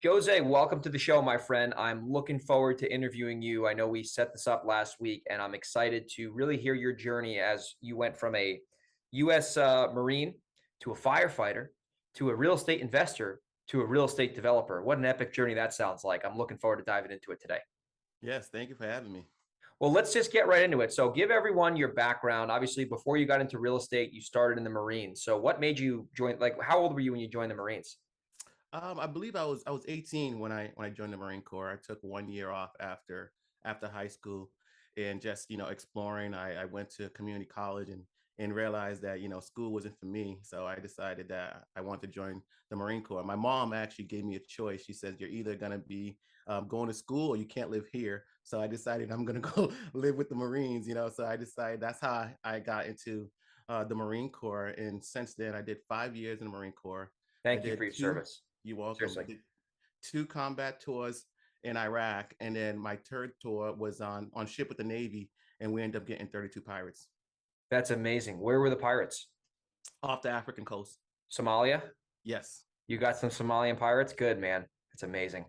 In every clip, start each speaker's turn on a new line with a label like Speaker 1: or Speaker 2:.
Speaker 1: Jose, welcome to the show, my friend. I'm looking forward to interviewing you. I know we set this up last week, and I'm excited to really hear your journey as you went from a U.S. Marine to a firefighter to a real estate investor to a real estate developer. What an epic journey that sounds like. I'm looking forward to diving into it today.
Speaker 2: Yes, thank you for having me.
Speaker 1: Well, let's just get right into it. So, give everyone your background. Obviously, before you got into real estate, you started in the Marines. So, what made you join? Like, how old were you when you joined the Marines?
Speaker 2: I believe I was 18 when I joined the Marine Corps. I took 1 year off after high school, and just exploring. I went to community college and realized that school wasn't for me. So I decided that I wanted to join the Marine Corps. My mom actually gave me a choice. She says you're either gonna be going to school or you can't live here. So I decided I'm gonna go live with the Marines. So I decided that's how I got into the Marine Corps, and since then I did 5 years in the Marine Corps. I
Speaker 1: Thank you for
Speaker 2: did
Speaker 1: your
Speaker 2: two.
Speaker 1: service.
Speaker 2: You're welcome.
Speaker 1: Seriously.
Speaker 2: Did two combat tours in Iraq, and then my third tour was on ship with the Navy, and we ended up getting 32 pirates
Speaker 1: That's amazing. Where were the pirates?
Speaker 2: off the African coast.
Speaker 1: Somalia?
Speaker 2: Yes.
Speaker 1: You got some Somalian pirates? Good, man. That's amazing.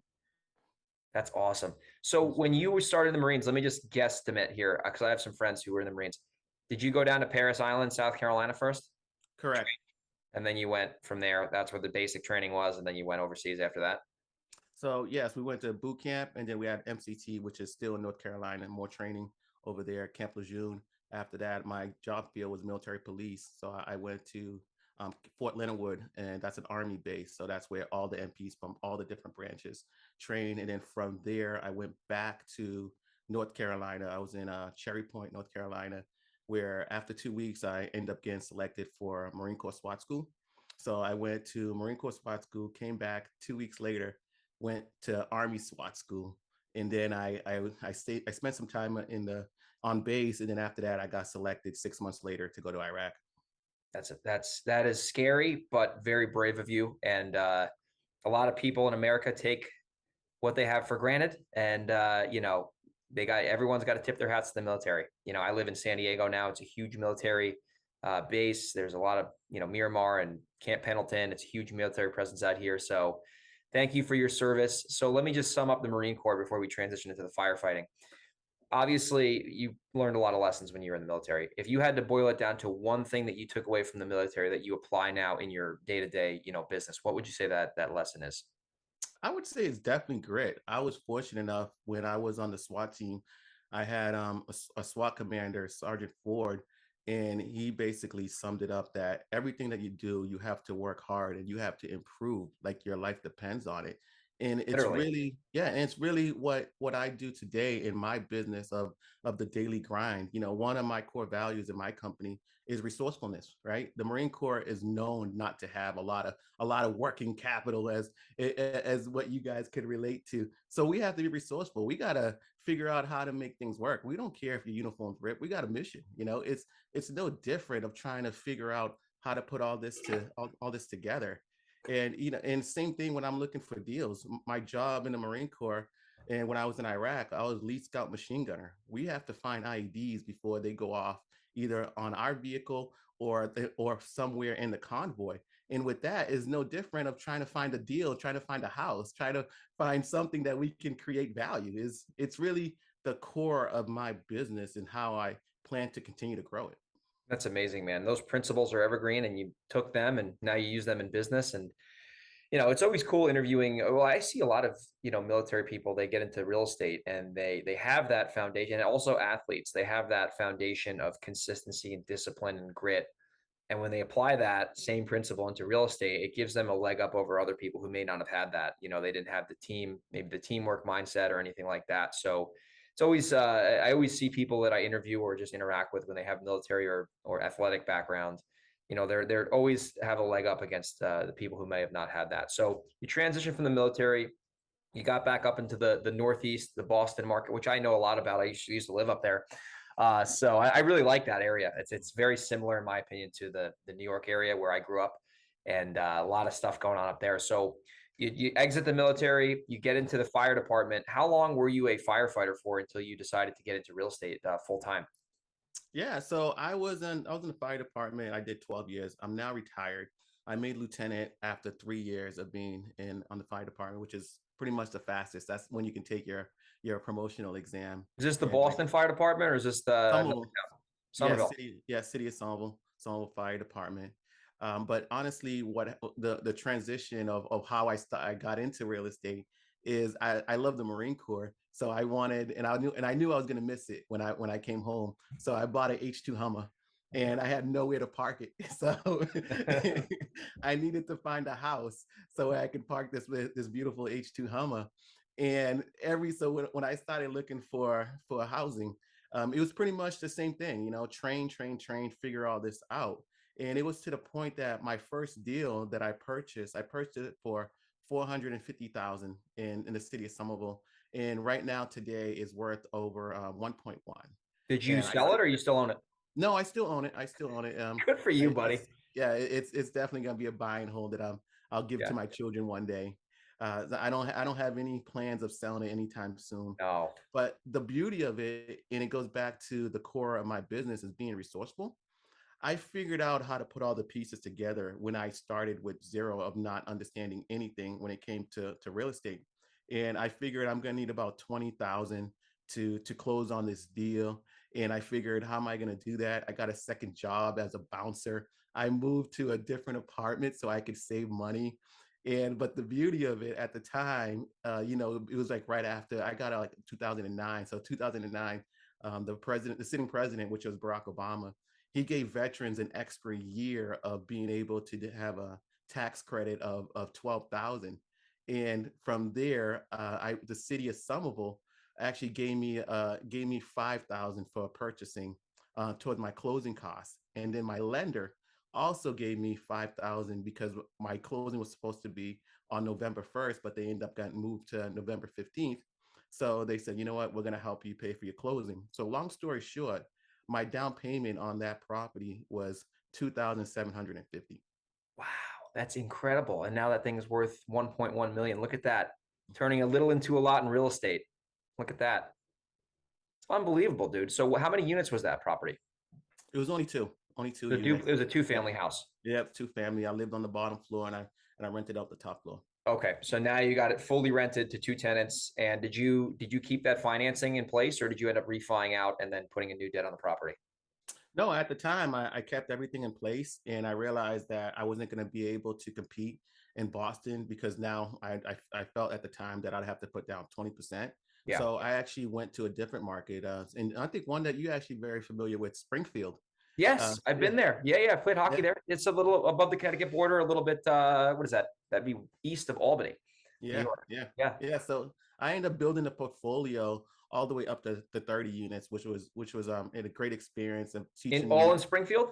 Speaker 1: That's awesome. So when you were starting the Marines, let me just guesstimate here because I have some friends who were in the Marines. Did you go down to Paris Island, South Carolina first?
Speaker 2: Correct.
Speaker 1: And then you went from there. That's where the basic training was. And then you went overseas after that.
Speaker 2: So yes, we went to boot camp, and then we had MCT, which is still in North Carolina, more training over there, Camp Lejeune. After that, my job field was military police, so I went to Fort Leonard Wood, and that's an army base. So that's where all the MPs from all the different branches train. And then from there, I went back to North Carolina. I was in Cherry Point, North Carolina, where after 2 weeks, I ended up getting selected for Marine Corps SWAT school. So I went to Marine Corps SWAT school, came back 2 weeks later, went to Army SWAT school, and then I spent some time on base, and then after that I got selected 6 months later to go to Iraq.
Speaker 1: That is scary, but very brave of you. And a lot of people in America take what they have for granted. And everyone's got to tip their hats to the military. I live in San Diego now. It's a huge military base. There's a lot of Miramar and Camp Pendleton. It's a huge military presence out here. So thank you for your service. So let me just sum up the Marine Corps before we transition into the firefighting. Obviously, you learned a lot of lessons when you were in the military. If you had to boil it down to one thing that you took away from the military that you apply now in your day-to-day, business, what would you say that lesson is?
Speaker 2: I would say it's definitely grit. I was fortunate enough when I was on the SWAT team. I had a SWAT commander, Sergeant Ford, and he basically summed it up that everything that you do, you have to work hard and you have to improve, like your life depends on it. And it's
Speaker 1: Literally.
Speaker 2: really, yeah, and it's really what I do today in my business of the daily grind. One of my core values in my company is resourcefulness, right? The Marine Corps is known not to have a lot of working capital as what you guys could relate to. So we have to be resourceful. We got to figure out how to make things work. We don't care if your uniform's ripped. We got a mission. It's no different of trying to figure out how to put all this together. And and same thing when I'm looking for deals. My job in the Marine Corps, and when I was in Iraq, I was lead scout machine gunner. We have to find IEDs before they go off, either on our vehicle or somewhere in the convoy. And with that is no different of trying to find a deal, trying to find a house, trying to find something that we can create value. It's really the core of my business and how I plan to continue to grow it.
Speaker 1: That's amazing, man. Those principles are evergreen and you took them and now you use them in business. And, it's always cool interviewing. Well, I see a lot of, military people, they get into real estate and they have that foundation, and also athletes. They have that foundation of consistency and discipline and grit. And when they apply that same principle into real estate, it gives them a leg up over other people who may not have had that. They didn't have the team, maybe the teamwork mindset or anything like that. So it's always, I always see people that I interview or just interact with when they have military or athletic background. They're always have a leg up against the people who may have not had that. So you transition from the military, you got back up into the Northeast, the Boston market, which I know a lot about. I used to live up there. So I really like that area. It's very similar, in my opinion, to the New York area where I grew up, and a lot of stuff going on up there. So you exit the military, you get into the fire department. How long were you a firefighter for until you decided to get into real estate full time?
Speaker 2: Yeah, so I was in the fire department. I did 12 years. I'm now retired. I made lieutenant after 3 years of being in on the fire department, which is pretty much the fastest. That's when you can take your promotional exam.
Speaker 1: Is this the
Speaker 2: And
Speaker 1: Boston Fire Department or is this the
Speaker 2: some of
Speaker 1: another
Speaker 2: them,
Speaker 1: town?
Speaker 2: yeah,
Speaker 1: Somerville?
Speaker 2: city of Somerville Fire Department. But honestly, what the transition of how I got into real estate is I love the Marine Corps. So I wanted, and I knew I was going to miss it when I came home. So I bought an H2 Hummer, and I had nowhere to park it. So I needed to find a house so I could park this beautiful H2 Hummer. And when I started looking for housing, it was pretty much the same thing, train, figure all this out. And it was to the point that my first deal that I purchased it for 450,000 in the city of Somerville. And right now today is worth over 1.1.
Speaker 1: Did you
Speaker 2: And
Speaker 1: sell it or you still own it?
Speaker 2: no, I still own it. I still own it.
Speaker 1: Good for you, buddy.
Speaker 2: It's definitely gonna be a buy and hold that I'll give to
Speaker 1: Yeah.
Speaker 2: my children one day. I don't have any plans of selling it anytime soon.
Speaker 1: No.
Speaker 2: But the beauty of it, and it goes back to the core of my business, is being resourceful. I figured out how to put all the pieces together when I started with zero of not understanding anything when it came to real estate. And I figured I'm gonna need about 20,000 to close on this deal. And I figured, how am I gonna do that? I got a second job as a bouncer. I moved to a different apartment so I could save money. And but the beauty of it at the time, it was like right after I got out, like 2009. So 2009, the sitting president, which was Barack Obama, he gave veterans an extra year of being able to have a tax credit of 12,000. And from there, the city of Somerville actually gave me 5,000 for purchasing toward my closing costs. And then my lender also gave me 5,000 because my closing was supposed to be on November 1st, but they ended up getting moved to November 15th. So they said, you know what, we're going to help you pay for your closing. So long story short, my down payment on that property was 2,750.
Speaker 1: Wow, that's incredible. And now that thing is worth 1.1 million. Look at that. Turning a little into a lot in real estate. Look at that. It's unbelievable, dude. So how many units was that property?
Speaker 2: It was only two
Speaker 1: It
Speaker 2: units.
Speaker 1: was a
Speaker 2: Yep,
Speaker 1: two-family house.
Speaker 2: yep, two family. I lived on the bottom floor and I rented out the top floor.
Speaker 1: Okay, so now you got it fully rented to two tenants. And did you keep that financing in place, or did you end up refining out and then putting a new debt on the property?
Speaker 2: No, at the time I kept everything in place, and I realized that I wasn't going to be able to compete in Boston because now I felt at the time that I'd have to put down 20%.
Speaker 1: Yeah.
Speaker 2: So I actually went to a different market, and I think one that you actually very familiar with, Springfield.
Speaker 1: Yes, I've
Speaker 2: Yeah,
Speaker 1: been there. Yeah, I played hockey
Speaker 2: yeah,
Speaker 1: there. It's a little above the Connecticut border, a little bit. What is that? That'd be east of Albany, New
Speaker 2: yeah,
Speaker 1: York.
Speaker 2: yeah,
Speaker 1: Yeah.
Speaker 2: yeah. So I ended up building a portfolio all the way up to 30 units, which was a great experience of
Speaker 1: In
Speaker 2: teaching
Speaker 1: all in
Speaker 2: me.
Speaker 1: Springfield.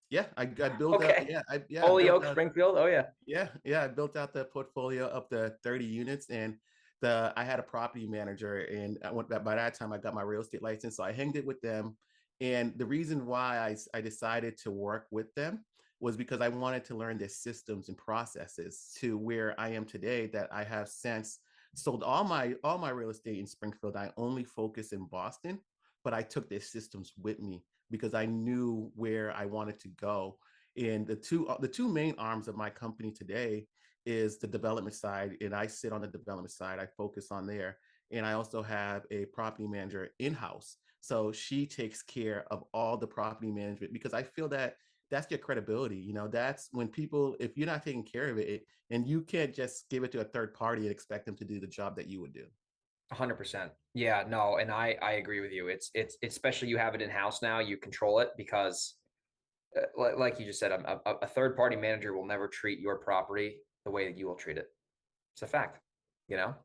Speaker 2: Yeah, I built up.
Speaker 1: Okay.
Speaker 2: Yeah, I built
Speaker 1: Holyoke,
Speaker 2: out.
Speaker 1: Springfield. Oh yeah.
Speaker 2: I built out the portfolio up to 30 units, and I had a property manager, and by that time I got my real estate license, so I hanged it with them. And the reason why I decided to work with them was because I wanted to learn their systems and processes to where I am today, that I have since sold all my real estate in Springfield. I only focus in Boston, but I took their systems with me because I knew where I wanted to go. And the two main arms of my company today is the development side, and I sit on the development side. I focus on there, and I also have a property manager in house. So she takes care of all the property management because I feel that that's your credibility. That's when people, if you're not taking care of it, and you can't just give it to a third party and expect them to do the job that you would do.
Speaker 1: 100%. Yeah, no, and I agree with you. It's especially you have it in house now. You control it because, like you just said, a third party manager will never treat your property the way that you will treat it. It's a fact, you know.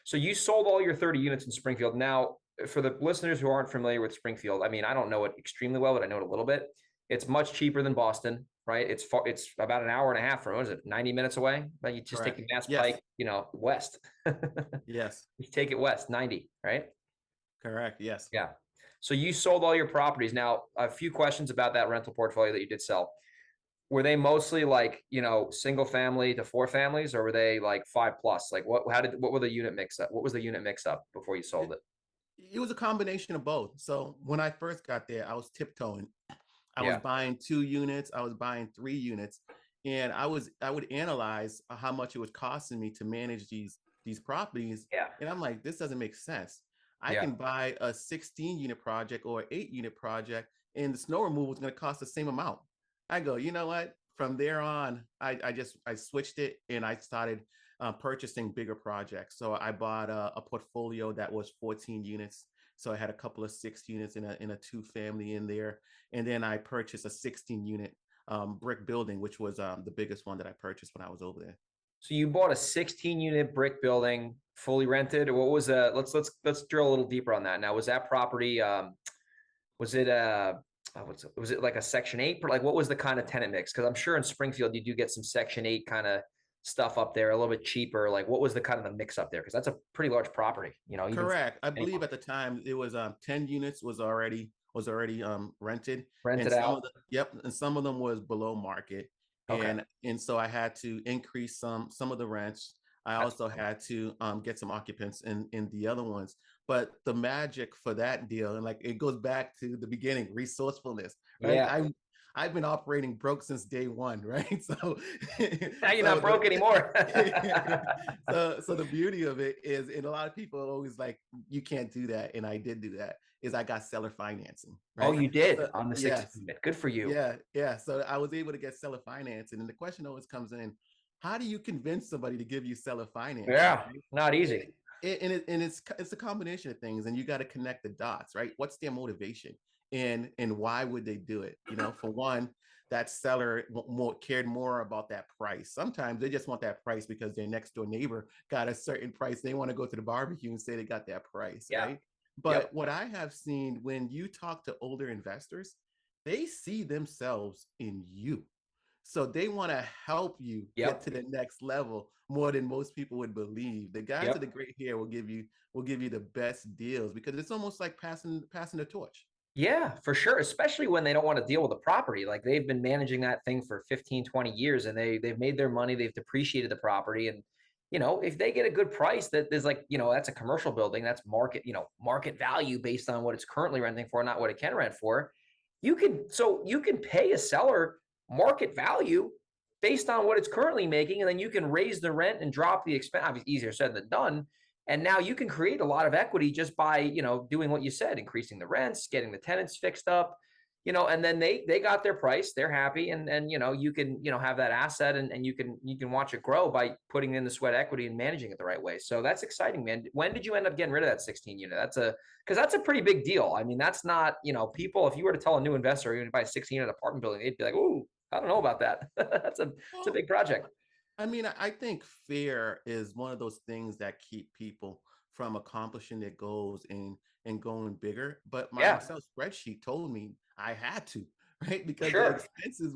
Speaker 1: So you sold all your 30 units in Springfield. Now, for the listeners who aren't familiar with Springfield, I mean, I don't know it extremely well, but I know it a little bit. It's much cheaper than Boston, right? It's about an hour and a half from, what is it, 90 minutes away? But you just take
Speaker 2: Correct.
Speaker 1: the Mass
Speaker 2: Yes.
Speaker 1: Pike, west.
Speaker 2: Yes.
Speaker 1: You take it west, 90, right?
Speaker 2: Correct. Yes.
Speaker 1: Yeah. So you sold all your properties. Now, a few questions about that rental portfolio that you did sell. Were they mostly like, single family to four families, or were they like 5+? Like what were the unit mix up? What was the unit mix up before you sold
Speaker 2: It,
Speaker 1: it?
Speaker 2: it was a combination of both. So when I first got there, I was tiptoeing. I was
Speaker 1: Yeah.
Speaker 2: buying 2 units, I was buying 3 units, and I would analyze how much it was costing me to manage these these properties.
Speaker 1: Yeah.
Speaker 2: And I'm like, this doesn't make sense. I
Speaker 1: Yeah.
Speaker 2: can buy a 16 unit project or an 8 unit project, and the snow removal is going to cost the same amount. I go, you know what? From there on, I switched it and I started purchasing bigger projects. So I bought a portfolio that was 14 units. So I had a couple of 6 units in a two family in there, and then I purchased a 16 unit brick building, which was the biggest one that I purchased when I was over there.
Speaker 1: So you bought a 16 unit brick building, fully rented. What was let's drill a little deeper on that. Now, was that property was it was it like a Section 8? Like, what was the kind of tenant mix? Because I'm sure in Springfield you do get some Section 8 kind of stuff up there, a little bit cheaper. Like, what was the kind of the mix up there? Because that's a pretty large property, even
Speaker 2: Correct. I believe at the time it was 10 units was already rented, and
Speaker 1: rented
Speaker 2: some
Speaker 1: out.
Speaker 2: of and some of them was below market,
Speaker 1: Okay,
Speaker 2: and so I had to increase some of the rents. I
Speaker 1: that's
Speaker 2: also had to get some occupants in the other ones. But the magic for that deal, and like it goes back to the beginning, resourcefulness, right?
Speaker 1: yeah.
Speaker 2: I've been operating broke since day one, right? So
Speaker 1: Now you're
Speaker 2: so
Speaker 1: not broke anymore.
Speaker 2: so the beauty of it is, and a lot of people are always like, you can't do that, and I did do that, is I got seller financing,
Speaker 1: Oh,
Speaker 2: right?
Speaker 1: you did
Speaker 2: So
Speaker 1: on the 16
Speaker 2: yes,
Speaker 1: unit. Good for you.
Speaker 2: yeah. So I was able to get seller financing, and the question always comes in, how do you convince somebody to give you seller financing,
Speaker 1: Yeah,
Speaker 2: right?
Speaker 1: not easy.
Speaker 2: And it's a combination of things, and you got to connect the dots, right? What's their motivation, and why would they do it? For one, that seller cared more about that price. Sometimes they just want that price because their next door neighbor got a certain price. They want to go to the barbecue and say they got that price,
Speaker 1: Yeah.
Speaker 2: right?
Speaker 1: Yep.
Speaker 2: But what I have seen, when you talk to older investors, they see themselves in you. So they want to help you get
Speaker 1: Yep.
Speaker 2: to the next level more than most people would believe. The guys with the
Speaker 1: Yep.
Speaker 2: great hair will give you the best deals, because it's almost like passing the torch.
Speaker 1: Yeah, for sure. Especially when they don't want to deal with the property. Like, they've been managing that thing for 15, 20 years, and they've made their money, they've depreciated the property. And, if they get a good price, that is, like, that's a commercial building, that's market value based on what it's currently renting for, not what it can rent for. You can pay a seller market value based on what it's currently making, and then you can raise the rent and drop the expense. Obviously, easier said than done. And now you can create a lot of equity just by, doing what you said, increasing the rents, getting the tenants fixed up, and then they got their price, they're happy, and you can, have that asset, and you can watch it grow by putting in the sweat equity and managing it the right way. So that's exciting, man. When did you end up getting rid of that 16 unit? Because that's a pretty big deal. I mean, that's not, people, if you were to tell a new investor you're going to buy a 16 unit apartment building, they'd be like, "Ooh, I don't know about that." It's a
Speaker 2: Well,
Speaker 1: big project.
Speaker 2: I mean, I think fear is one of those things that keep people from accomplishing their goals and going bigger. But my
Speaker 1: Yeah,
Speaker 2: Excel spreadsheet told me I had to, right? Because the
Speaker 1: sure.
Speaker 2: expenses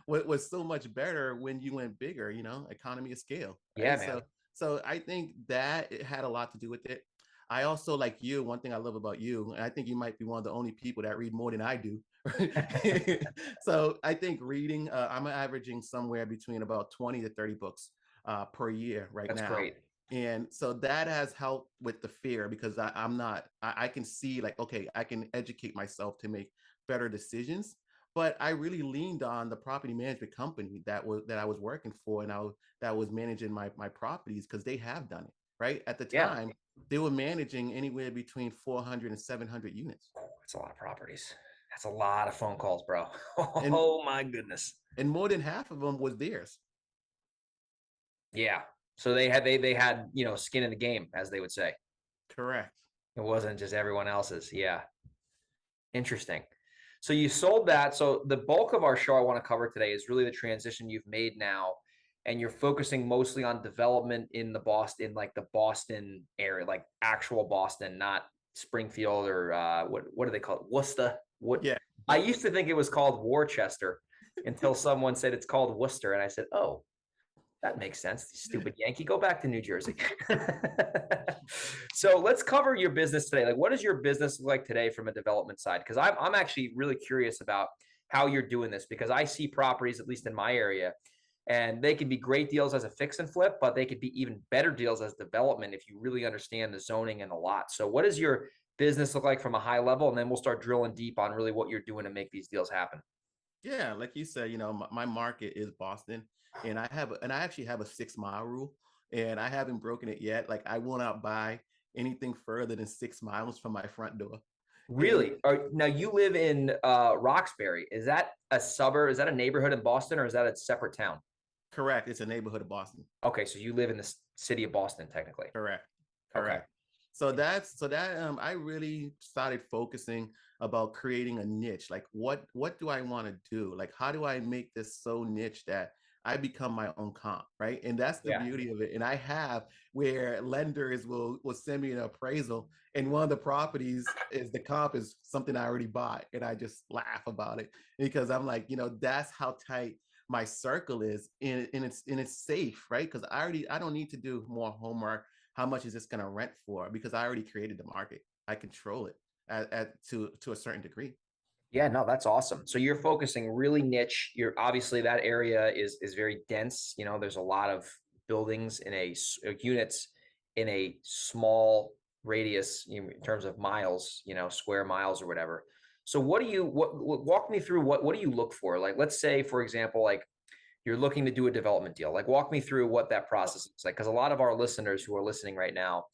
Speaker 2: was so much better when you went bigger, economy of scale,
Speaker 1: Yeah,
Speaker 2: right?
Speaker 1: man.
Speaker 2: So I think that it had a lot to do with it. I also, like you, one thing I love about you, and I think you might be one of the only people that read more than I do. So I think reading, I'm averaging somewhere between about 20 to 30 books per year right
Speaker 1: That's
Speaker 2: now.
Speaker 1: great.
Speaker 2: And so that has helped with the fear, because I'm not, I can see, like, okay, I can educate myself to make better decisions. But I really leaned on the property management company that I was working for, and that was managing my properties, because they have done it, right? At the
Speaker 1: Yeah.
Speaker 2: time, they were managing anywhere between 400 and 700 units.
Speaker 1: That's a lot of properties. That's a lot of phone calls, bro.
Speaker 2: And
Speaker 1: Oh my goodness.
Speaker 2: and more than half of them was theirs.
Speaker 1: Yeah. So they had, skin in the game, as they would say.
Speaker 2: Correct.
Speaker 1: It wasn't just everyone else's. Yeah. Interesting. So you sold that. So the bulk of our show I want to cover today is really the transition you've made now. And you're focusing mostly on development in like the Boston area, like actual Boston, not Springfield or what do they call it? Worcester. What
Speaker 2: Yeah.
Speaker 1: I used to think it was called Worcester until someone said it's called Worcester. And I said, "Oh, that makes sense. Stupid Yankee. Go back to New Jersey." So let's cover your business today. Like, what does your business look like today from a development side? Because I'm actually really curious about how you're doing this, because I see properties, at least in my area, and they can be great deals as a fix and flip, but they could be even better deals as development if you really understand the zoning and the lot. So what does your business look like from a high level? And then we'll start drilling deep on really what you're doing to make these deals happen.
Speaker 2: Yeah, like you said, my market is Boston, and I actually have a 6 mile rule. and I haven't broken it yet. Like I will not buy anything further than 6 miles from my front door. And
Speaker 1: Really? Now you live in Roxbury. Is that a suburb? Is that a neighborhood in Boston, or is that a separate town?
Speaker 2: correct, it's a neighborhood of Boston.
Speaker 1: Okay, so you live in the city of Boston, technically.
Speaker 2: Correct.
Speaker 1: Okay.
Speaker 2: Correct. So that I really started focusing about creating a niche. Like what do I want to do? Like how do I make this so niche that I become my own comp, right? And that's the
Speaker 1: Yeah.
Speaker 2: beauty of it. And I have where lenders will send me an appraisal, and one of the properties is the comp is something I already bought, and I just laugh about it because I'm like, that's how tight my circle is, and it's safe, right? Because I don't need to do more homework. How much is this going to rent for? Because I already created the market. I control it to a certain degree.
Speaker 1: Yeah, no, that's awesome. So you're focusing really niche. You're obviously that area is very dense. There's a lot of buildings units in a small radius in terms of miles, square miles or whatever. So walk me through what do you look for? Like, let's say, for example, like you're looking to do a development deal. Like, walk me through what that process looks like. Because a lot of our listeners who are listening right now,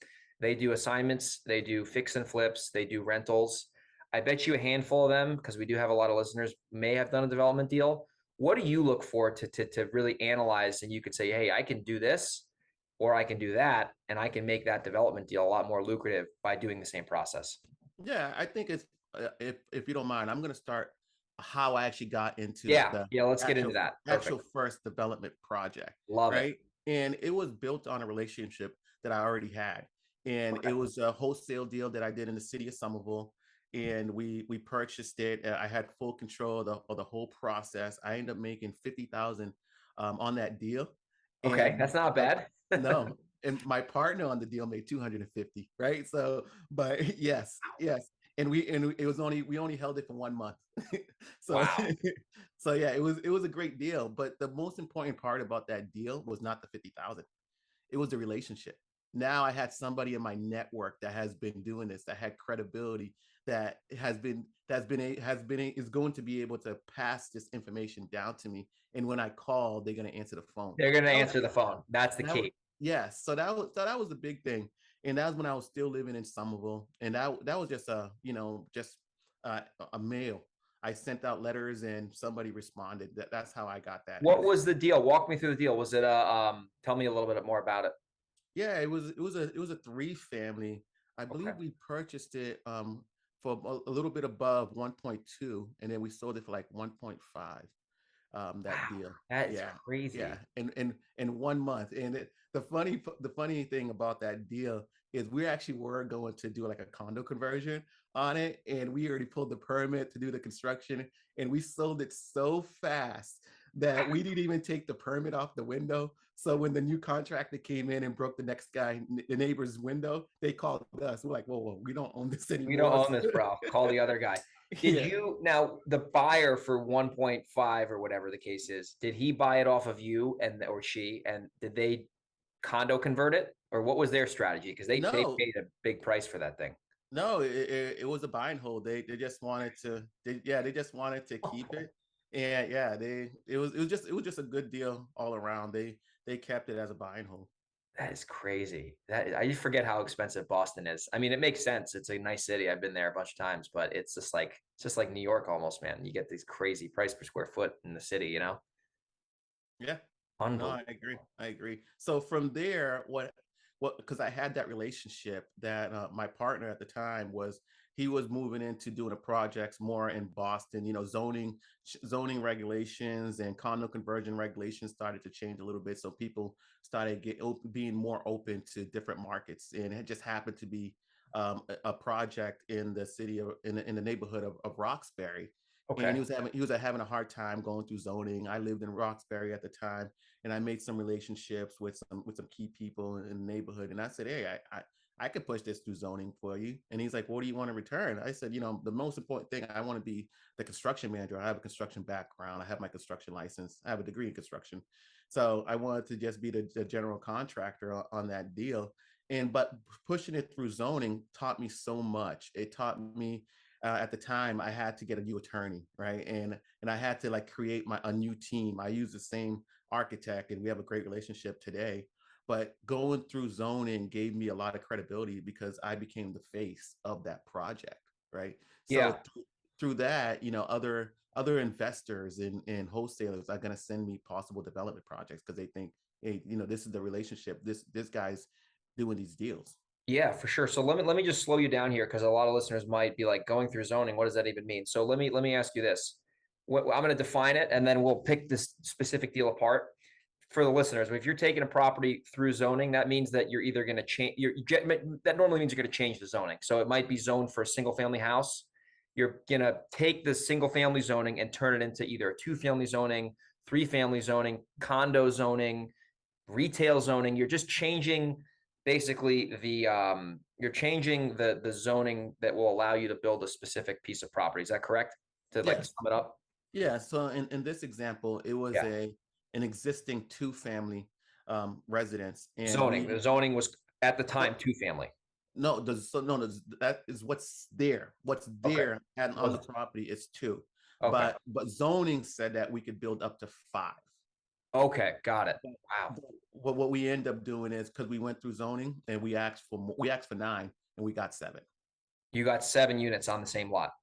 Speaker 1: they do assignments, they do fix and flips, they do rentals. I bet you a handful of them, because we do have a lot of listeners, may have done a development deal. What do you look for to really analyze, and you could say, hey, I can do this or I can do that, and I can make that development deal a lot more lucrative by doing the same process?
Speaker 2: Yeah, I think it's if you don't mind, I'm going to start how I actually got into
Speaker 1: Yeah.
Speaker 2: the
Speaker 1: Yeah. Let's get into
Speaker 2: actual
Speaker 1: that.
Speaker 2: actual
Speaker 1: Perfect.
Speaker 2: first development project,
Speaker 1: Love it.
Speaker 2: right? And it was built on a relationship that I already had, and it
Speaker 1: Okay.
Speaker 2: was a wholesale deal that I did in the city of Somerville, and we purchased it. I had full control of the whole process. I ended up making 50,000 on that deal,
Speaker 1: Okay.
Speaker 2: and
Speaker 1: That's not bad.
Speaker 2: no, and my partner on the deal made 250, right? So, but yes, and it was only we only held it for 1 month. So
Speaker 1: Wow.
Speaker 2: so yeah, it was a great deal, but the most important part about that deal was not the 50,000. It was the relationship. Now I had somebody in my network that has been doing this, that had credibility, that is going to be able to pass this information down to me. And when I call, they're going to answer the phone.
Speaker 1: They're going to
Speaker 2: That was
Speaker 1: answer the phone. That's the
Speaker 2: that was
Speaker 1: key.
Speaker 2: yes. So that was the big thing, and that was when I was still living in Somerville, and that was just uh, a mail. I sent out letters, and somebody responded. That's how I got that.
Speaker 1: What was the deal? Walk me through the deal. Was it tell me a little bit more about it.
Speaker 2: Yeah, it was a three family. I
Speaker 1: Okay.
Speaker 2: believe we purchased it for a little bit above 1.2, and then we sold it for like 1.5. That
Speaker 1: Wow.
Speaker 2: deal.
Speaker 1: That is
Speaker 2: Yeah, yeah,
Speaker 1: crazy.
Speaker 2: in 1 month. And the funny thing about that deal is we actually were going to do like a condo conversion on it, and we already pulled the permit to do the construction, and we sold it so fast that we didn't even take the permit off the window. So when the new contractor came in and broke the neighbor's window, they called us. We're like, whoa, we don't own this
Speaker 1: We don't
Speaker 2: anymore.
Speaker 1: own this, bro. Call the other guy. Did
Speaker 2: Yeah.
Speaker 1: you now the buyer for 1.5 or whatever the case is, did he buy it off of you or she, and did they condo convert it, or what was their strategy? Because they
Speaker 2: No,
Speaker 1: paid a big price for that thing.
Speaker 2: no, it was a buy and hold. They just wanted to they just wanted to keep it. And yeah, it was just a good deal all around. They kept it as a buy and hold.
Speaker 1: That is crazy. I just forget how expensive Boston is. I mean, it makes sense. It's a nice city. I've been there a bunch of times, but it's just like New York almost, man. You get these crazy price per square foot in the city.
Speaker 2: Yeah. No, I
Speaker 1: Unbelievable.
Speaker 2: agree. I agree. So from there, what because I had that relationship that my partner at the time he was moving into doing a projects more in Boston. Zoning regulations and condo conversion regulations started to change a little bit, so people started being more open to different markets, and it just happened to be a project in the city in the neighborhood of Roxbury, and
Speaker 1: Okay.
Speaker 2: he was having a hard time going through zoning. I lived in Roxbury at the time, and I made some relationships with some key people in the neighborhood. And I said, hey, I could push this through zoning for you. And he's like, what do you want to return? I said, the most important thing, I want to be the construction manager. I have a construction background. I have my construction license. I have a degree in construction. So I wanted to just be the general contractor on that deal. But pushing it through zoning taught me so much. It taught me at the time I had to get a new attorney, right? And I had to like create a new team. I use the same architect, and we have a great relationship today. But going through zoning gave me a lot of credibility because I became the face of that project, right? So
Speaker 1: Yeah.
Speaker 2: through that, other investors and wholesalers are going to send me possible development projects because they think, hey, this is the relationship. This guy's doing these deals.
Speaker 1: Yeah, for sure. So let me just slow you down here because a lot of listeners might be like going through zoning. What does that even mean? So let me ask you this. I'm going to define it, and then we'll pick this specific deal apart for the listeners. If you're taking a property through zoning, that means that you're either going to change. That normally means you're going to change the zoning. So it might be zoned for a single family house. You're going to take the single family zoning and turn it into either a 2-family zoning, 3-family zoning, condo zoning, retail zoning. You're just changing basically you're changing the zoning that will allow you to build a specific piece of property. Is that correct? To like
Speaker 2: Yes.
Speaker 1: sum it up?
Speaker 2: Yeah. So in this example, it was
Speaker 1: Yeah.
Speaker 2: an existing 2-family residence, and
Speaker 1: Zoning. The zoning was at the
Speaker 2: no,
Speaker 1: time 2-family.
Speaker 2: no, that is what's there. What's
Speaker 1: Okay.
Speaker 2: there and on the
Speaker 1: Was
Speaker 2: property is 2,
Speaker 1: okay.
Speaker 2: but zoning said that we could build up to 5.
Speaker 1: Okay. Got it.
Speaker 2: But
Speaker 1: Wow.
Speaker 2: what we end up doing is because we went through zoning and we asked for 9 and we got 7.
Speaker 1: You got 7 units on the same lot.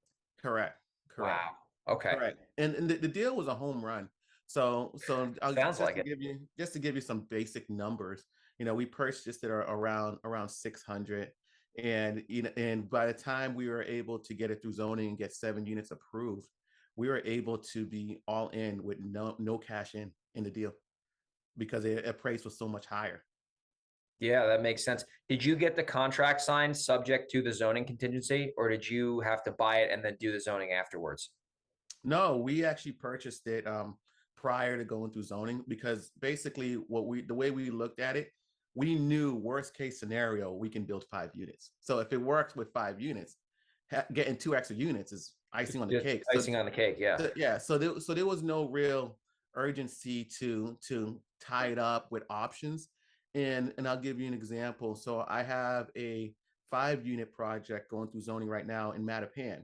Speaker 2: Correct. Correct.
Speaker 1: Wow. Okay.
Speaker 2: Correct. And the deal was a home run. So I'll
Speaker 1: Sounds like it.
Speaker 2: just to give you some basic numbers. We purchased it around 600, and by the time we were able to get it through zoning and get 7 units approved, we were able to be all in with no cash in the deal because the price was so much higher.
Speaker 1: Yeah, that makes sense. Did you get the contract signed subject to the zoning contingency, or did you have to buy it and then do the zoning afterwards?
Speaker 2: No, we actually purchased it prior to going through zoning because basically the way we looked at it, we knew worst case scenario we can build 5 units. So if it works with 5 units, getting 2 extra units is icing on the
Speaker 1: Just
Speaker 2: cake.
Speaker 1: icing on the cake. Yeah.
Speaker 2: Yeah, so there was no real urgency to tie it up with options. And I'll give you an example. So I have a 5-unit project going through zoning right now in Mattapan.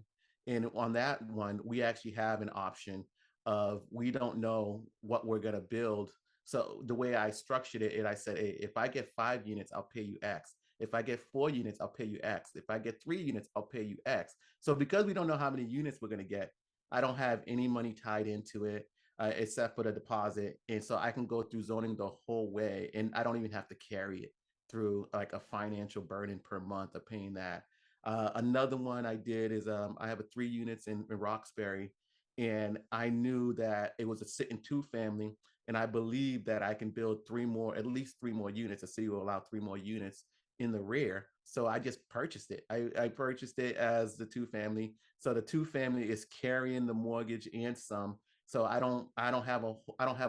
Speaker 2: And on that one, we actually have an option of we don't know what we're going to build. So the way I structured it, I said, hey, if I get 5 units, I'll pay you X. If I get 4 units, I'll pay you X. If I get 3 units, I'll pay you X. So because we don't know how many units we're going to get, I don't have any money tied into it except for the deposit. And so I can go through zoning the whole way, and I don't even have to carry it through like a financial burden per month of paying that. Another one I did is I have a 3 units in Roxbury, and I knew that it was a sit-in 2-family, and I believe that I can build at least 3 more units. The city will allow 3 more units in the rear. So I just purchased it. I purchased it as the 2-family. So the 2-family is carrying the mortgage and some. So I don't have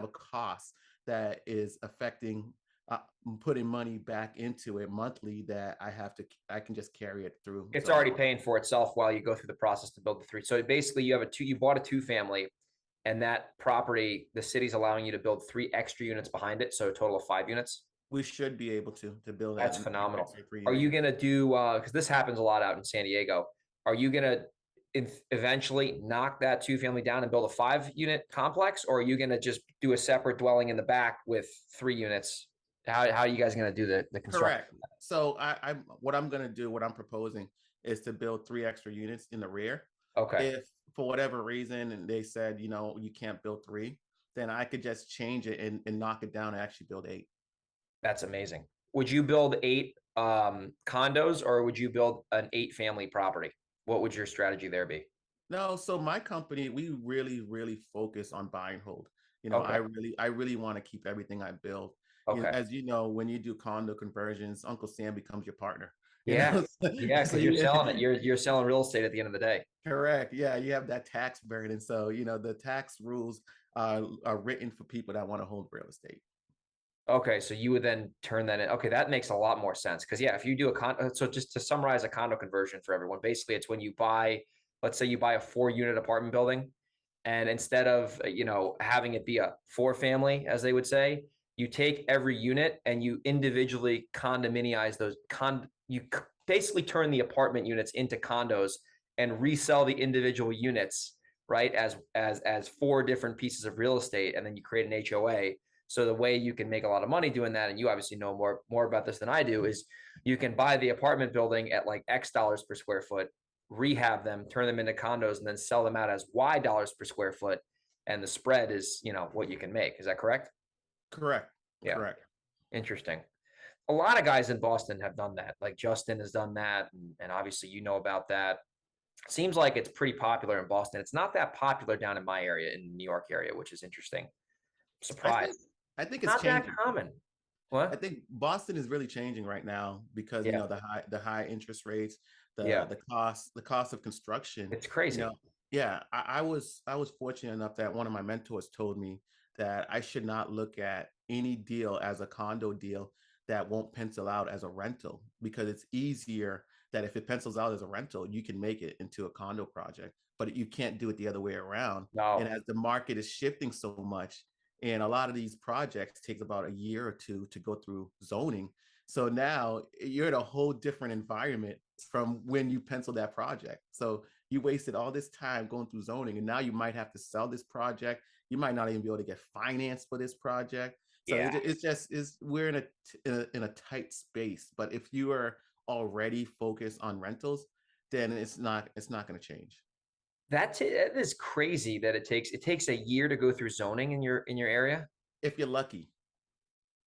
Speaker 2: a cost that is affecting uh, putting money back into it monthly that I can just carry it through.
Speaker 1: It's
Speaker 2: So
Speaker 1: already paying for itself while you go through the process to build the 3. So basically you bought a 2-family, and that property, the city's allowing you to build 3 extra units behind it. So a total of 5 units.
Speaker 2: we should be able to build that
Speaker 1: That's phenomenal.
Speaker 2: extra 3
Speaker 1: Are
Speaker 2: units.
Speaker 1: you going to do, because this happens a lot out in San Diego, are you going to eventually knock that 2-family down and build a 5-unit complex, or are you going to just do a separate dwelling in the back with 3 units? How are you guys going to do the construction?
Speaker 2: Correct. So what I'm going to do, what I'm proposing is to build 3 extra units in the rear.
Speaker 1: Okay.
Speaker 2: If for whatever reason and they said, you can't build 3, then I could just change it and knock it down and actually build 8.
Speaker 1: That's amazing. Would you build 8 condos, or would you build an 8-family property? What would your strategy there be?
Speaker 2: No, so my company, we really, really focus on buy and hold.
Speaker 1: Okay.
Speaker 2: I really want to keep everything I build.
Speaker 1: Okay.
Speaker 2: As you know, when you do condo conversions, Uncle Sam becomes your partner.
Speaker 1: Yeah. Yeah,
Speaker 2: So
Speaker 1: because you're selling it. You're selling real estate at the end of the day.
Speaker 2: correct. Yeah, you have that tax burden. So the tax rules are written for people that want to hold real estate.
Speaker 1: Okay, so you would then turn that in. Okay, that makes a lot more sense. Because yeah, if you do so just to summarize a condo conversion for everyone, basically it's when you buy, let's say you buy a 4-unit apartment building, and instead of having it be a 4-family, as they would say, you take every unit and you individually condominialize those. You basically turn the apartment units into condos and resell the individual units, right? As 4 different pieces of real estate, and then you create an HOA. So the way you can make a lot of money doing that, and you obviously know more about this than I do, is you can buy the apartment building at like X dollars per square foot, rehab them, turn them into condos, and then sell them out as Y dollars per square foot. And the spread is, what you can make. Is that correct?
Speaker 2: Correct.
Speaker 1: Yeah.
Speaker 2: Correct.
Speaker 1: Interesting. A lot of guys in Boston have done that. Like Justin has done that. And obviously, about that. Seems like it's pretty popular in Boston. It's not that popular down in my area, in the New York area, which is interesting.
Speaker 2: I think
Speaker 1: Surprised.
Speaker 2: I think it's
Speaker 1: Not that
Speaker 2: changing.
Speaker 1: common.
Speaker 2: I
Speaker 1: What?
Speaker 2: think Boston is really changing right now because
Speaker 1: Yeah.
Speaker 2: the high interest rates,
Speaker 1: Yeah.
Speaker 2: the cost of construction.
Speaker 1: It's
Speaker 2: You
Speaker 1: crazy.
Speaker 2: know, yeah, I was fortunate enough that one of my mentors told me that I should not look at any deal as a condo deal that won't pencil out as a rental, because it's easier that if it pencils out as a rental, you can make it into a condo project, but you can't do it the other way around. And
Speaker 1: No.
Speaker 2: as the market is shifting so much, and a lot of these projects takes about a year or two to go through zoning. So now you're in a whole different environment from when you penciled that project. So you wasted all this time going through zoning, and now you might have to sell this project. You might not even be able to get finance for this project. So
Speaker 1: Yeah.
Speaker 2: it's just is we're in a tight space. But if you are already focused on rentals, then it's not going to change.
Speaker 1: That is crazy that it takes a year to go through zoning in your area.
Speaker 2: If you're lucky,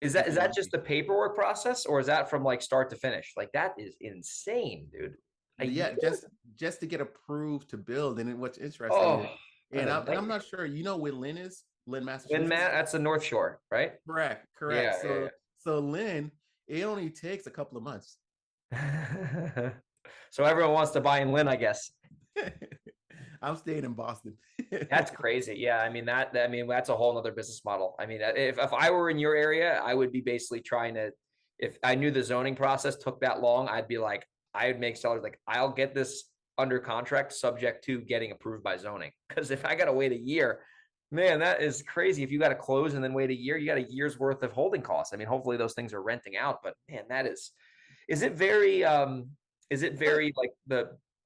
Speaker 1: Is that
Speaker 2: if
Speaker 1: is
Speaker 2: you're
Speaker 1: that just
Speaker 2: lucky.
Speaker 1: the paperwork process, or is that from like start to finish? Like that is insane, dude. A year?
Speaker 2: Yeah, just to get approved to build. And what's interesting is,
Speaker 1: Oh, that's a
Speaker 2: and I'm
Speaker 1: nightmare.
Speaker 2: not sure, where Lynn is, Lynn,
Speaker 1: Lynn,
Speaker 2: Massachusetts.
Speaker 1: Matt, that's the North Shore, right?
Speaker 2: Correct.
Speaker 1: Yeah,
Speaker 2: So Lynn, it only takes a couple of months.
Speaker 1: yeah. So everyone wants to buy in Lynn, I guess.
Speaker 2: I'm staying in Boston.
Speaker 1: That's crazy. Yeah, I mean that's a whole other business model. I mean, if I were in your area, I would be basically trying to. If I knew the zoning process took that long, I'd be like, I would make sellers like, I'll get this under contract subject to getting approved by zoning. Because if I got to wait a year, man, that is crazy. If you got to close and then wait a year, you got a year's worth of holding costs. I mean, hopefully those things are renting out, but man, that is. Is it very is it
Speaker 2: But
Speaker 1: very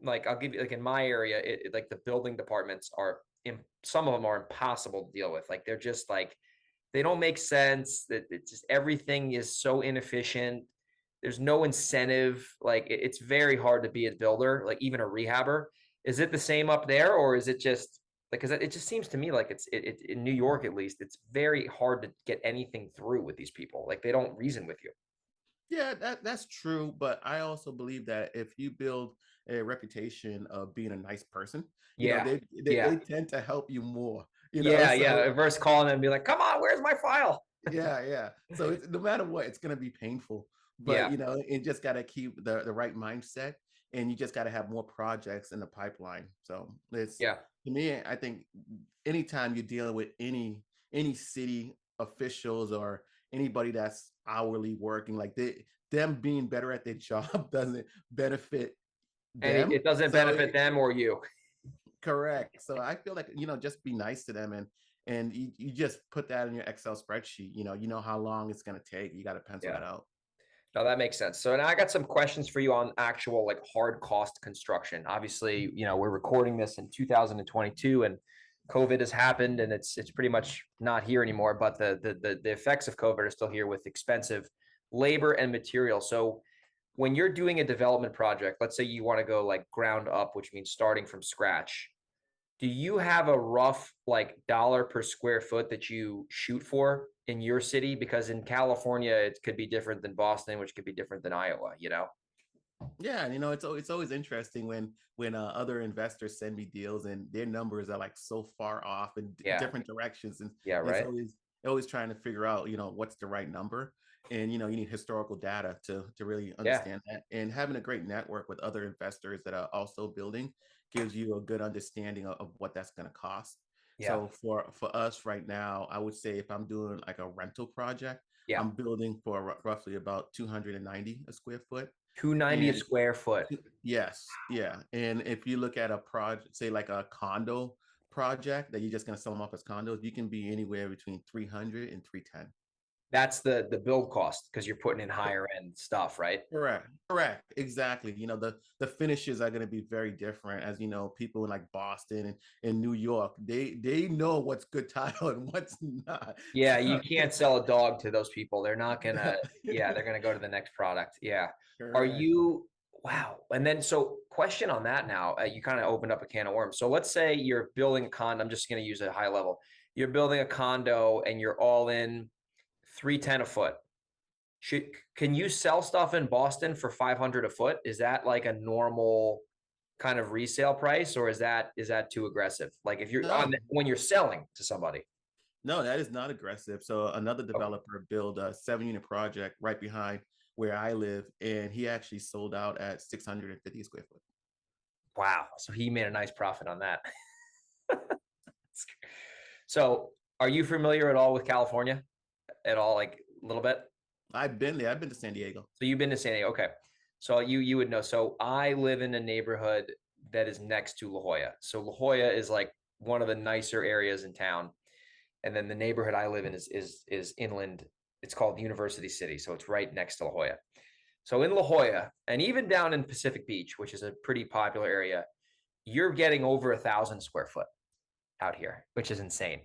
Speaker 1: like I'll give you like in my area, like the building departments are some of them are impossible to deal with. Like they're just like they don't make sense. That it's just everything is so inefficient. There's no incentive. Like it's very hard to be a builder, like even a rehabber. Is it the same up there, or is it just like because it just seems to me like it's in New York at least, it's very hard to get anything through with these people. Like they don't reason with you.
Speaker 2: yeah, that's true. But I also believe that if you build a reputation of being a nice person,
Speaker 1: Yeah,
Speaker 2: they
Speaker 1: yeah,
Speaker 2: tend to help you more.
Speaker 1: yeah,
Speaker 2: So
Speaker 1: yeah. Versus calling them and be like, "Come on, where's my file?"
Speaker 2: yeah. So no matter what, it's going to be painful. But
Speaker 1: Yeah,
Speaker 2: it just got to keep the right mindset, and you just got to have more projects in the pipeline. So it's
Speaker 1: yeah.
Speaker 2: to me, I think anytime you're dealing with any city officials or anybody that's hourly working, like them being better at their job doesn't benefit
Speaker 1: And
Speaker 2: them.
Speaker 1: it doesn't
Speaker 2: So
Speaker 1: benefit them or you.
Speaker 2: correct. So I feel like, just be nice to them, and you just put that in your Excel spreadsheet. You know how long it's going to take. You got to pencil
Speaker 1: Yeah.
Speaker 2: that out.
Speaker 1: No, that makes sense. So now I got some questions for you on actual like hard cost construction. Obviously, we're recording this in 2022 and COVID has happened and it's pretty much not here anymore, but the effects of COVID are still here with expensive labor and material. So when you're doing a development project, let's say you want to go like ground up, which means starting from scratch, do you have a rough like dollar per square foot that you shoot for in your city? Because in California, it could be different than Boston, which could be different than Iowa.
Speaker 2: Yeah, and it's always interesting when other investors send me deals and their numbers are like so far off in
Speaker 1: Yeah.
Speaker 2: different directions, and
Speaker 1: Yeah.
Speaker 2: it's
Speaker 1: Right.
Speaker 2: always trying to figure out what's the right number, and you need historical data to really
Speaker 1: Yeah.
Speaker 2: understand that, and having a great network with other investors that are also building gives you a good understanding of what that's going to cost.
Speaker 1: Yeah.
Speaker 2: So for us right now, I would say if I'm doing like a rental project,
Speaker 1: Yeah.
Speaker 2: I'm building for roughly about 290 a square foot.
Speaker 1: 290 a
Speaker 2: And
Speaker 1: square foot.
Speaker 2: yes, yeah. And if you look at a project, say like a condo project that you're just going to sell them off as condos, you can be anywhere between 300 and 310.
Speaker 1: That's the build cost because you're putting in higher end stuff, right?
Speaker 2: Correct. Exactly. The finishes are going to be very different. As you know, people in like Boston and New York, they know what's good tile and what's not.
Speaker 1: Yeah, you
Speaker 2: So,
Speaker 1: can't sell a dog to those people. They're not
Speaker 2: yeah.
Speaker 1: gonna, yeah, they're gonna go to the next product. Yeah. Are
Speaker 2: Correct.
Speaker 1: you, wow. And then, so question on that now, you kind of opened up a can of worms. So let's say you're building a condo. I'm just gonna use a high level. You're building a condo and you're all in 310 a foot. Should, can you sell stuff in Boston for 500 a foot? Is that like a normal kind of resale price, or is that too aggressive? Like if you're on
Speaker 2: No,
Speaker 1: when you're selling to somebody.
Speaker 2: no, that is not aggressive. So another
Speaker 1: Okay.
Speaker 2: developer built a 7-unit project right behind where I live, and he actually sold out at 650 square foot.
Speaker 1: Wow. So he made a nice profit on that. So are you familiar at all with California at all? Like a little bit?
Speaker 2: I've been there. I've been to San Diego.
Speaker 1: So you've been to San Diego. Okay. So you would know. So I live in a neighborhood that is next to La Jolla. So La Jolla is like one of the nicer areas in town. And then the neighborhood I live in is inland. It's called University City. So it's right next to La Jolla. So in La Jolla, and even down in Pacific Beach, which is a pretty popular area, you're getting over 1,000 square foot out here, which is insane.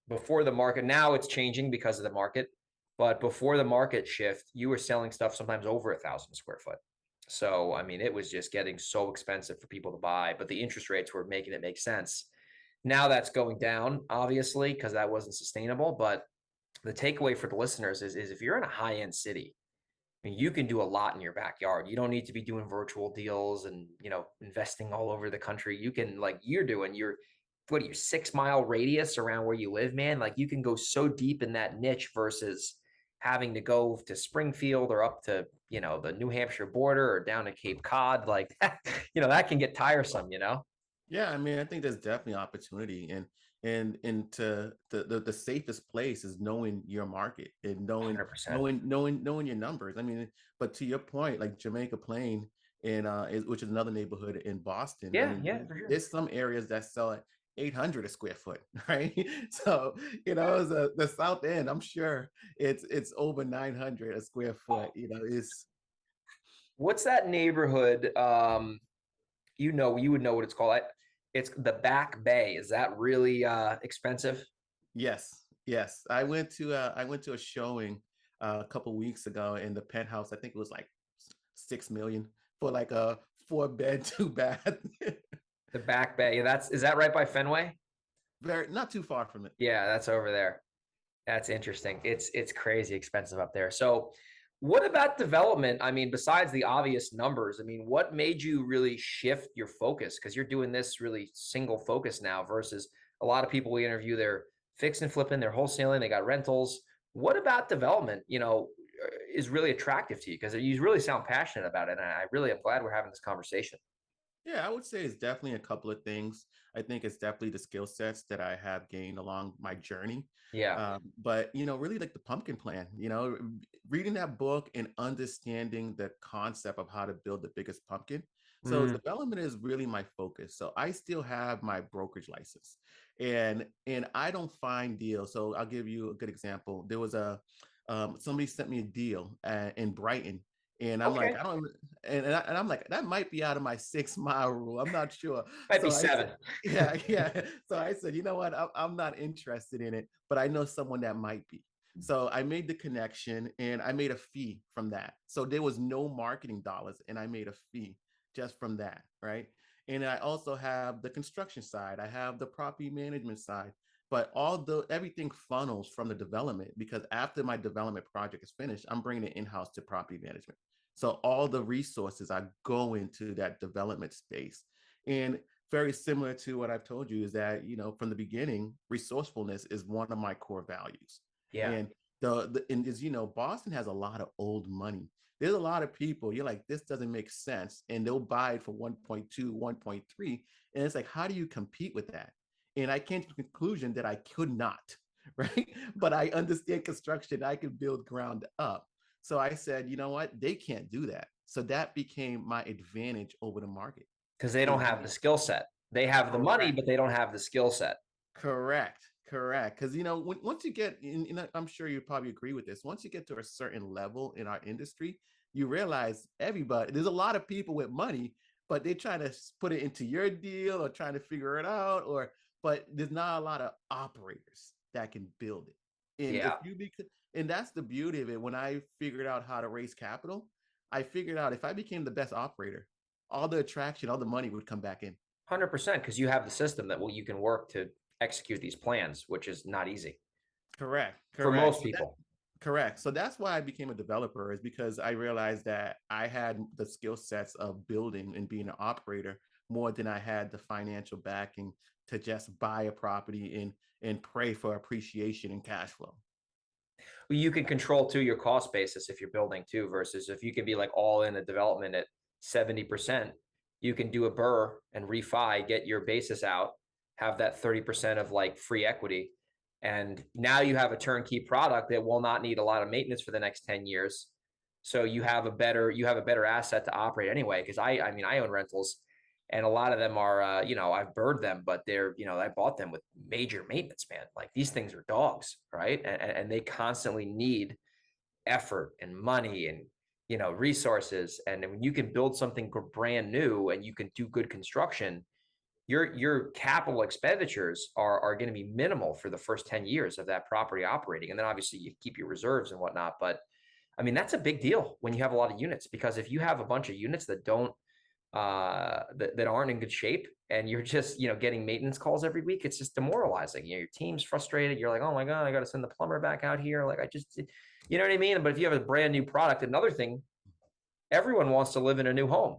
Speaker 1: Before the market, now it's changing because of the market, but before the market shift, you were selling stuff sometimes over 1,000 square foot. So, I mean, it was just getting so expensive for people to buy, but the interest rates were making it make sense. Now that's going down, obviously, because that wasn't sustainable. But the takeaway for the listeners is if you're in a high end city, I mean, you can do a lot in your backyard. You don't need to be doing virtual deals and, investing all over the country. You can, like you're doing, what are you, 6 mile radius around where you live, man? Like you can go so deep in that niche versus having to go to Springfield or up to, the New Hampshire border or down to Cape Cod. Like that, that can get tiresome.
Speaker 2: Yeah, I mean, I think there's definitely opportunity, and to the safest place is knowing your market and knowing
Speaker 1: 100%.
Speaker 2: knowing knowing knowing your numbers. I mean, but to your point, like Jamaica Plain which is another neighborhood in Boston. I
Speaker 1: Yeah,
Speaker 2: mean,
Speaker 1: yeah, for sure.
Speaker 2: there's some areas that sell at 800 a square foot, right? So the South End, I'm sure it's over 900 a square foot. It's
Speaker 1: What's that neighborhood? You would know what it's called. It's the Back Bay. Is that really expensive?
Speaker 2: Yes, yes. I went to a showing a couple weeks ago in the penthouse. I think it was like 6 million for like a 4-bed, 2-bath.
Speaker 1: The Back Bay. Is that right by Fenway?
Speaker 2: Very not too far from it.
Speaker 1: Yeah, that's over there. That's interesting. It's crazy expensive up there. So what about development? I mean, besides the obvious numbers, I mean, what made you really shift your focus? Because you're doing this really single focus now versus a lot of people we interview, they're fix and flipping, they're wholesaling, they got rentals. What about development, is really attractive to you? Because you really sound passionate about it. And I really am glad we're having this conversation.
Speaker 2: Yeah, I would say it's definitely a couple of things. I think it's definitely the skill sets that I have gained along my journey.
Speaker 1: Yeah.
Speaker 2: But really like the pumpkin plan, reading that book and understanding the concept of how to build the biggest pumpkin. So
Speaker 1: Mm,
Speaker 2: development is really my focus. So I still have my brokerage license, and I don't find deals. So I'll give you a good example. There was somebody sent me a deal in Brighton, and I'm like,
Speaker 1: okay.
Speaker 2: I don't, and I'm like, that might be out of my 6 mile rule. I'm not sure.
Speaker 1: Might be
Speaker 2: So I said,
Speaker 1: 7.
Speaker 2: yeah. So I said, you know what? I'm not interested in it, but I know someone that might be. So I made the connection and I made a fee from that. So there was no marketing dollars, and I made a fee just from that, right? And I also have the construction side. I have the property management side, but everything funnels from the development, because after my development project is finished, I'm bringing it in-house to property management. So all the resources are going to that development space. And very similar to what I've told you is that, from the beginning, resourcefulness is one of my core values.
Speaker 1: Yeah.
Speaker 2: And and as Boston has a lot of old money. There's a lot of people, you're like, this doesn't make sense. And they'll buy it for 1.2, 1.3. And it's like, how do you compete with that? And I came to the conclusion that I could not, right? But I understand construction. I can build ground up. So I said, you know what? They can't do that. So that became my advantage over the market.
Speaker 1: Because they don't
Speaker 2: Is
Speaker 1: have the skill set. They have the money,
Speaker 2: correct.
Speaker 1: but they don't have the skill set.
Speaker 2: Correct. Correct. Because, once you get in, I'm sure you probably agree with this. Once you get to a certain level in our industry, you realize there's a lot of people with money, but they're trying to put it into your deal or trying to figure it out, but there's not a lot of operators that can build it. And
Speaker 1: Yeah.
Speaker 2: and that's the beauty of it. When I figured out how to raise capital, I figured out if I became the best operator, all the attraction, all the money would come back in.
Speaker 1: 100%, because you have the system that you can work to execute these plans, which is not easy
Speaker 2: Correct.
Speaker 1: for
Speaker 2: Correct.
Speaker 1: most people.
Speaker 2: Correct. So that's why I became a developer, is because I realized that I had the skill sets of building and being an operator more than I had the financial backing to just buy a property and pray for appreciation and cash flow.
Speaker 1: You can control too your cost basis if you're building too, versus if you can be like all in a development at 70%, you can do a burr and refi, get your basis out, have that 30% of like free equity. And now you have a turnkey product that will not need a lot of maintenance for the next 10 years. So you have a better asset to operate anyway. Cause I mean, I own rentals and a lot of them are, I've bird them, but they're, I bought them with major maintenance, man. Like these things are dogs, right? And they constantly need effort and money and, resources. And when you can build something brand new and you can do good construction, your capital expenditures are going to be minimal for the first 10 years of that property operating. And then obviously you keep your reserves and whatnot. But I mean, that's a big deal when you have a lot of units, because if you have a bunch of units that don't, that aren't in good shape and you're just, getting maintenance calls every week, it's just demoralizing. Your team's frustrated. You're like, oh my God, I got to send the plumber back out here. Like you know what I mean? But if you have a brand new product, another thing, everyone wants to live in a new home,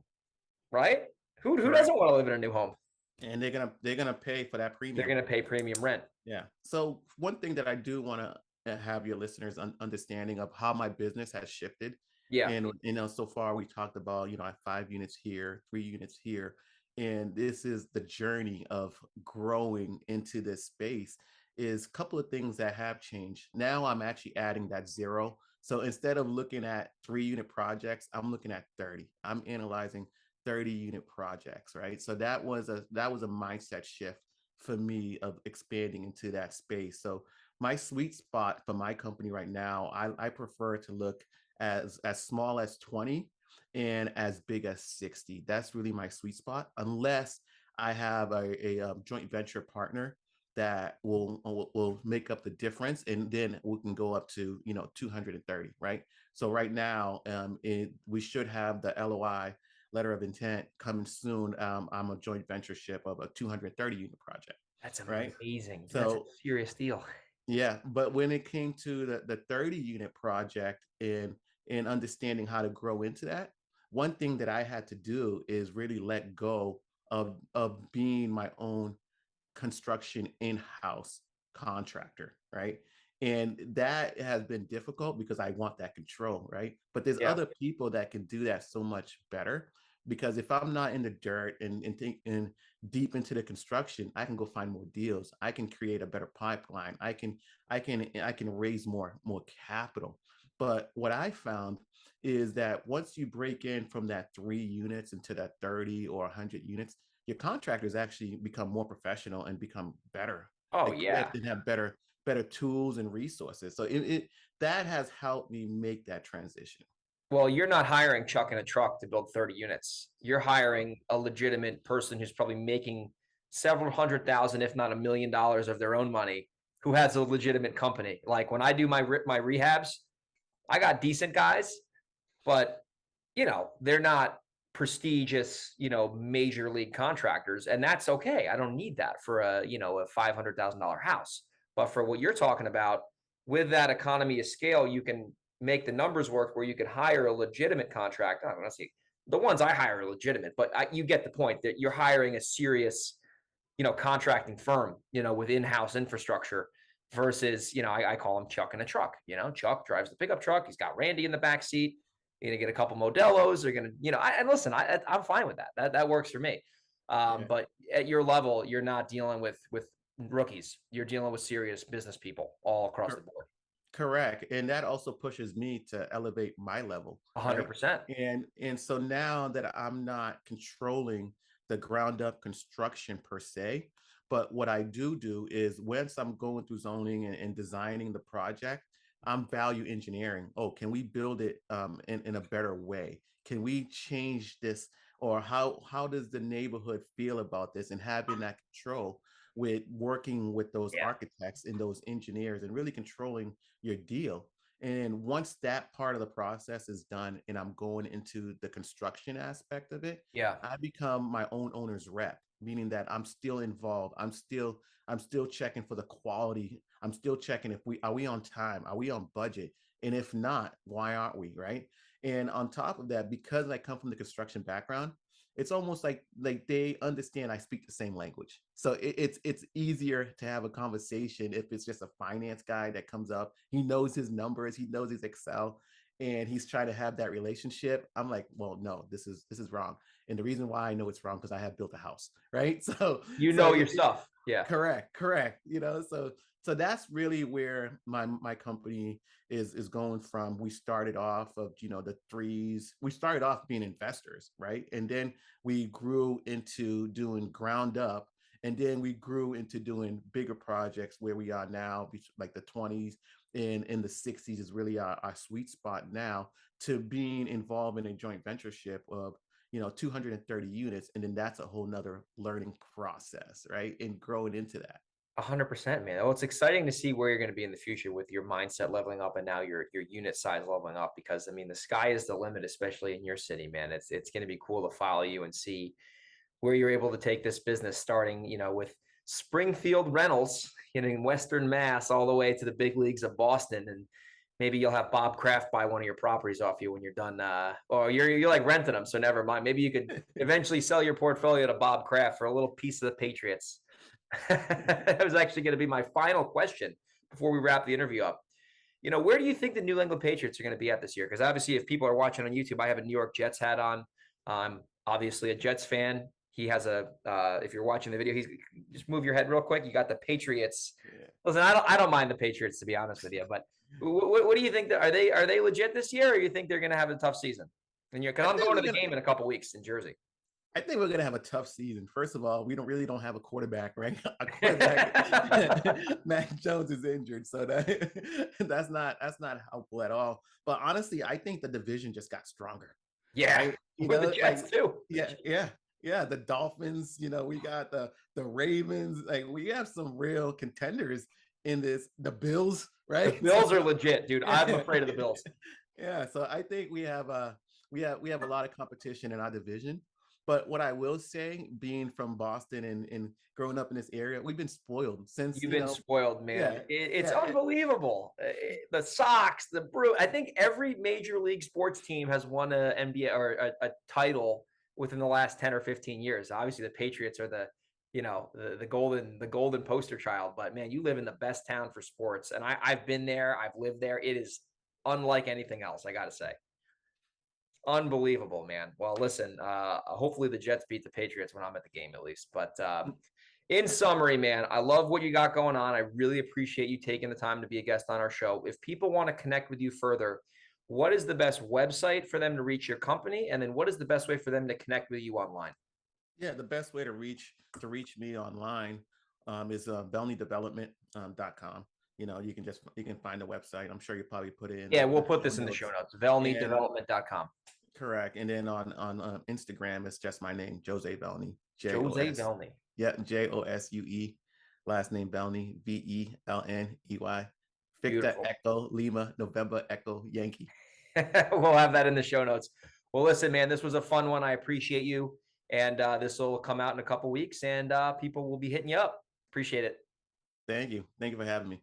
Speaker 1: right? Who doesn't want to live in a new home?
Speaker 2: And they're gonna pay for that premium.
Speaker 1: They're going to pay premium rent.
Speaker 2: Yeah. So one thing that I do want to have your listeners understanding of how my business has shifted.
Speaker 1: Yeah.
Speaker 2: And so far we talked about, I have 5 units here, 3 units here, and this is the journey of growing into this space. Is a couple of things that have changed. Now I'm actually adding that zero. So instead of looking at 3-unit projects, I'm looking at 30. I'm analyzing 30-unit projects, right? So that was a mindset shift for me of expanding into that space. So my sweet spot for my company right now, I prefer to look as small as 20 and as big as 60. That's really my sweet spot, unless I have a joint venture partner that will make up the difference, and then we can go up to 230, right? So right now, we should have the LOI, letter of intent, coming soon. I'm a joint ventureship of a 230 unit project.
Speaker 1: That's
Speaker 2: Right?
Speaker 1: amazing.
Speaker 2: So
Speaker 1: that's a serious deal.
Speaker 2: Yeah, but when it came to the 30 unit project and understanding how to grow into that, one thing that I had to do is really let go of being my own construction in-house contractor, right? And that has been difficult because I want that control, right? But there's
Speaker 1: Yeah.
Speaker 2: other people that can do that so much better, because if I'm not in the dirt and deep into the construction, I can go find more deals. I can create a better pipeline. I can raise more capital. But what I found is that once you break in from that 3 units into that 30 or 100 units, your contractors actually become more professional and become better
Speaker 1: Oh yeah.
Speaker 2: equipped and have better tools and resources. So that has helped me make that transition.
Speaker 1: Well, you're not hiring Chuck in a truck to build 30 units. You're hiring a legitimate person who's probably making several $100,000, if not $1 million of their own money, who has a legitimate company. Like when I do my rehabs, I got decent guys, but they're not prestigious, major league contractors, and that's okay. I don't need that for a $500,000 house. But for what you're talking about, with that economy of scale, you can make the numbers work where you can hire a legitimate contractor. I don't want to see the ones I hire are legitimate, but you get the point that you're hiring a serious, contracting firm, with in-house infrastructure versus, I call him Chuck in a truck. Chuck drives the pickup truck. He's got Randy in the back seat. You're gonna get a couple Modelos. They're gonna, and listen, I'm fine with that. That works for me. But at your level, you're not dealing with rookies. You're dealing with serious business people all across the board.
Speaker 2: Correct. And that also pushes me to elevate my level.
Speaker 1: 100%.
Speaker 2: And so now that I'm not controlling the ground up construction per se, But what I do is once I'm going through zoning and designing the project, I'm value engineering. Oh, can we build it in a better way? Can we change this? Or how does the neighborhood feel about this? And having that control with working with those
Speaker 1: Yeah.
Speaker 2: architects and those engineers and really controlling your deal. And once that part of the process is done and I'm going into the construction aspect of it,
Speaker 1: Yeah.
Speaker 2: I become my own owner's rep, meaning that I'm still involved. I'm still checking for the quality. I'm still checking if we on time, are we on budget? And if not, why aren't we, right? And on top of that, because I come from the construction background, it's almost like they understand I speak the same language. So it's easier to have a conversation if it's just a finance guy that comes up. He knows his numbers, he knows his Excel, and he's trying to have that relationship. I'm like, well, no, this is wrong. And the reason why I know it's wrong because I have built a house, right? So
Speaker 1: You
Speaker 2: so
Speaker 1: know your stuff. Yeah.
Speaker 2: correct. So that's really where my company is going from. We started off of the threes. We started off being investors, right? And then we grew into doing ground up, and then we grew into doing bigger projects where we are now, like the 20s and in the 60s is really our sweet spot now, to being involved in a joint ventureship of 230 units, and then that's a whole nother learning process, right? And growing into that.
Speaker 1: 100%, man. Well, it's exciting to see where you're going to be in the future with your mindset leveling up and now your unit size leveling up, because I mean the sky is the limit, especially in your city, man. It's going to be cool to follow you and see where you're able to take this business, starting, with Springfield Rentals, in Western Mass, all the way to the big leagues of Boston. And maybe you'll have Bob Kraft buy one of your properties off you when you're done. Or you're like renting them, so never mind. Maybe you could eventually sell your portfolio to Bob Kraft for a little piece of the Patriots. That was actually going to be my final question before we wrap the interview up. Where do you think the New England Patriots are going to be at this year? Because obviously, if people are watching on YouTube, I have a New York Jets hat on. I'm obviously a Jets fan. He has if you're watching the video, he's just move your head real quick. You got the Patriots. Yeah. Listen, I don't mind the Patriots, to be honest with you, but what do you think? Are they legit this year, or you think they're going to have a tough season? And because I'm going to the game in a couple weeks in Jersey.
Speaker 2: I think we're going to have a tough season. First of all, we really don't have a quarterback, right? A quarterback, Mac Jones is injured, so that's not helpful at all. But honestly, I think the division just got stronger.
Speaker 1: Yeah, right? With the Jets too.
Speaker 2: Yeah. The Dolphins. We got the Ravens. Like, we have some real contenders in this. The Bills, right?
Speaker 1: The Bills are legit, dude. I'm afraid of the Bills.
Speaker 2: Yeah, so I think we have a lot of competition in our division. But what I will say, being from Boston and growing up in this area, we've been spoiled since.
Speaker 1: You've been spoiled, man. It's unbelievable. The Sox, the Brew. I think every major league sports team has won a NBA or a title within the last 10 or 15 years. Obviously, the Patriots are the golden poster child. But man, you live in the best town for sports, and I've been there. I've lived there. It is unlike anything else, I got to say. Unbelievable, man. Well, listen, hopefully the Jets beat the Patriots when I'm at the game, at least. But in summary, man, I love what you got going on. I really appreciate you taking the time to be a guest on our show. If people want to connect with you further, what is the best website for them to reach your company? And then what is the best way for them to connect with you online?
Speaker 2: Yeah, the best way to reach me online is velneydevelopment.com. You can find the website. I'm sure you probably put it in.
Speaker 1: Yeah, we'll put this in the show notes. velneydevelopment.com.
Speaker 2: Correct. And then on Instagram, it's just my name, Josue Velney.
Speaker 1: Josue Velney.
Speaker 2: Yeah, Josue. Last name Velney, Velney. Victor Echo Lima November Echo Yankee.
Speaker 1: We'll have that in the show notes. Well, listen, man, this was a fun one. I appreciate you. And this will come out in a couple weeks, and people will be hitting you up. Appreciate it.
Speaker 2: Thank you. Thank you for having me.